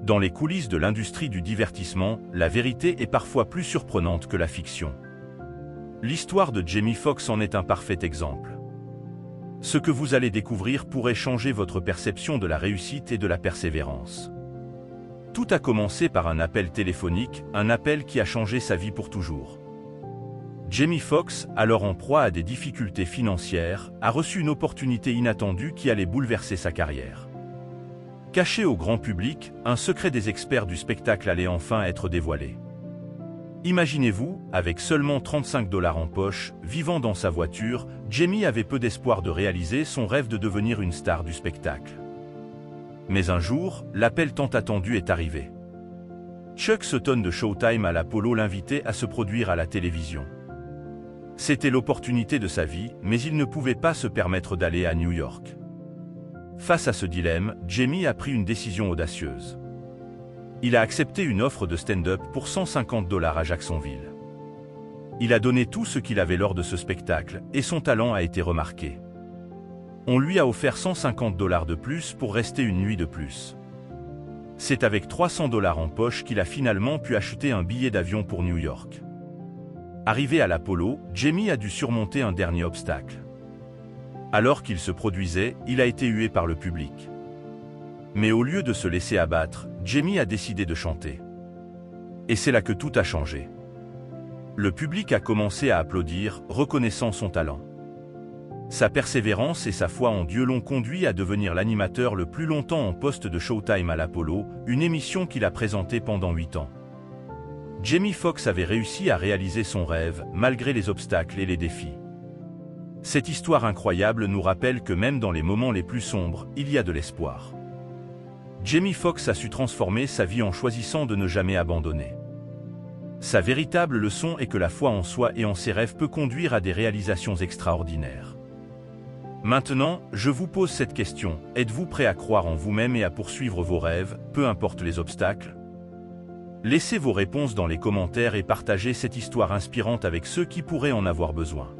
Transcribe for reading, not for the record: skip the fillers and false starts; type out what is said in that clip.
Dans les coulisses de l'industrie du divertissement, la vérité est parfois plus surprenante que la fiction. L'histoire de Jamie Foxx en est un parfait exemple. Ce que vous allez découvrir pourrait changer votre perception de la réussite et de la persévérance. Tout a commencé par un appel téléphonique, un appel qui a changé sa vie pour toujours. Jamie Foxx, alors en proie à des difficultés financières, a reçu une opportunité inattendue qui allait bouleverser sa carrière. Caché au grand public, un secret des experts du spectacle allait enfin être dévoilé. Imaginez-vous, avec seulement 35 $ en poche, vivant dans sa voiture, Jamie avait peu d'espoir de réaliser son rêve de devenir une star du spectacle. Mais un jour, l'appel tant attendu est arrivé. Chuck Sutton de Showtime à l'Apollo l'invitait à se produire à la télévision. C'était l'opportunité de sa vie, mais il ne pouvait pas se permettre d'aller à New York. Face à ce dilemme, Jamie a pris une décision audacieuse. Il a accepté une offre de stand-up pour 150 $ à Jacksonville. Il a donné tout ce qu'il avait lors de ce spectacle, et son talent a été remarqué. On lui a offert 150 $ de plus pour rester une nuit de plus. C'est avec 300 $ en poche qu'il a finalement pu acheter un billet d'avion pour New York. Arrivé à l'Apollo, Jamie a dû surmonter un dernier obstacle. Alors qu'il se produisait, il a été hué par le public. Mais au lieu de se laisser abattre, Jamie a décidé de chanter. Et c'est là que tout a changé. Le public a commencé à applaudir, reconnaissant son talent. Sa persévérance et sa foi en Dieu l'ont conduit à devenir l'animateur le plus longtemps en poste de Showtime à l'Apollo, une émission qu'il a présentée pendant 8 ans. Jamie Foxx avait réussi à réaliser son rêve, malgré les obstacles et les défis. Cette histoire incroyable nous rappelle que même dans les moments les plus sombres, il y a de l'espoir. Jamie Foxx a su transformer sa vie en choisissant de ne jamais abandonner. Sa véritable leçon est que la foi en soi et en ses rêves peut conduire à des réalisations extraordinaires. Maintenant, je vous pose cette question, êtes-vous prêt à croire en vous-même et à poursuivre vos rêves, peu importe les obstacles? Laissez vos réponses dans les commentaires et partagez cette histoire inspirante avec ceux qui pourraient en avoir besoin.